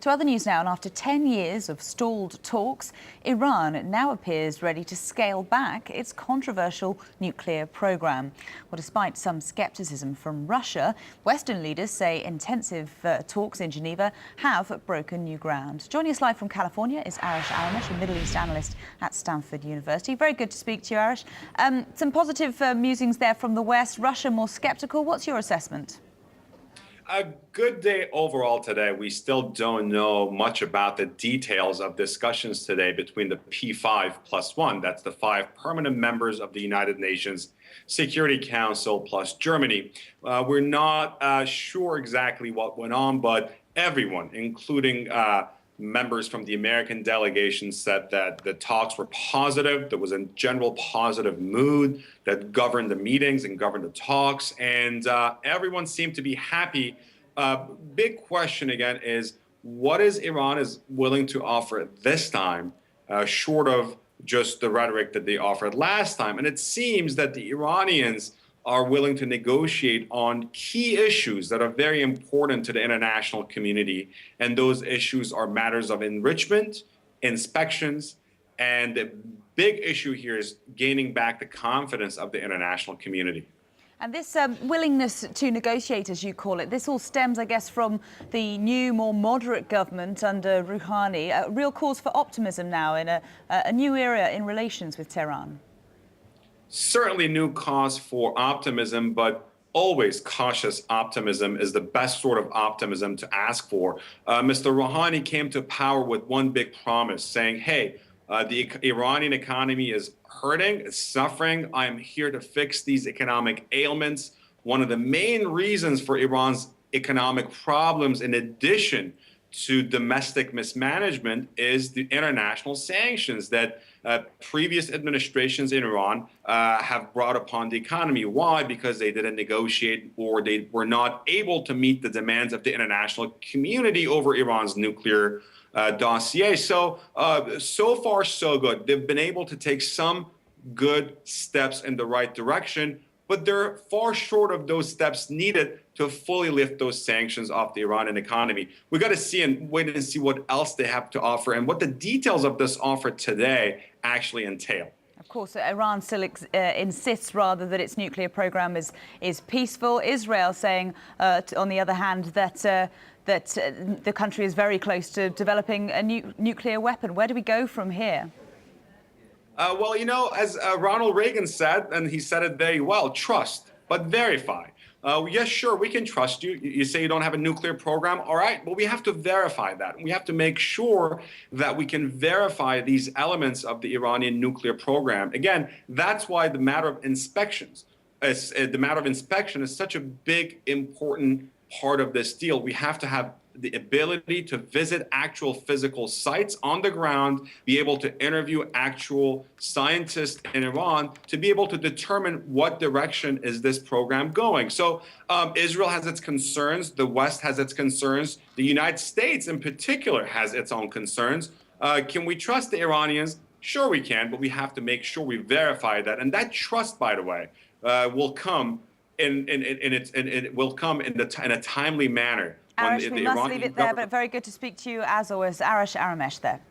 To other news now, and after 10 years of stalled talks, Iran now appears ready to scale back its controversial nuclear program. Well, despite some skepticism from Russia, Western leaders say intensive talks in Geneva have broken new ground. Joining us live from California is Arash Aramesh, a Middle East analyst at Stanford University. Very good to speak to you, Arash. Some positive musings there from the West, Russia more skeptical. What's your assessment? A good day overall today. We still don't know much about the details of discussions today between the P5+1, that's the 5 permanent members of the United Nations Security Council plus Germany. We're not sure exactly what went on, but everyone, including members from the American delegation, said that the talks were positive. There was a general positive mood that governed the meetings and governed the talks, and everyone seemed to be happy. Big question again is, what is Iran is willing to offer this time, short of just the rhetoric that they offered last time? And it seems that the Iranians are willing to negotiate on key issues that are very important to the international community. And those issues are matters of enrichment, inspections, and the big issue here is gaining back the confidence of the international community. And this willingness to negotiate, as you call it, this all stems, I guess, from the new, more moderate government under Rouhani. A real cause for optimism now in a new era in relations with Tehran. Certainly new cause for optimism, but always cautious optimism is the best sort of optimism to ask for. Mr. Rouhani came to power with one big promise, saying, hey, the Iranian economy is hurting, it's suffering. I'm here to fix these economic ailments. One of the main reasons for Iran's economic problems, in addition to domestic mismanagement, is the international sanctions that previous administrations in Iran have brought upon the economy. Why? Because they didn't negotiate, or they were not able to meet the demands of the international community over Iran's nuclear dossier. So far, so good. They've been able to take some good steps in the right direction, but they're far short of those steps needed to fully lift those sanctions off the Iranian economy. We got to see and wait and see what else they have to offer and what the details of this offer today actually entail. Of course, Iran still insists rather that its nuclear program is peaceful. Israel saying, on the other hand, that the country is very close to developing a nuclear weapon. Where do we go from here? Well, you know, as Ronald Reagan said, and he said it very well, trust, but verify. Yes, sure, we can trust you. You say you don't have a nuclear program. All right, but we have to verify that. We have to make sure that we can verify these elements of the Iranian nuclear program. Again, that's why the matter of inspections, the matter of inspection is such a big, important part of this deal. We have to have the ability to visit actual physical sites on the ground, be able to interview actual scientists in Iran to be able to determine what direction is this program going. So Israel has its concerns, the West has its concerns, the United States in particular has its own concerns. Can we trust the Iranians? Sure we can, but we have to make sure we verify that. And that trust, by the way, will come in a timely manner. Arash, we must leave it there, but very good to speak to you as always. Arash Aramesh there.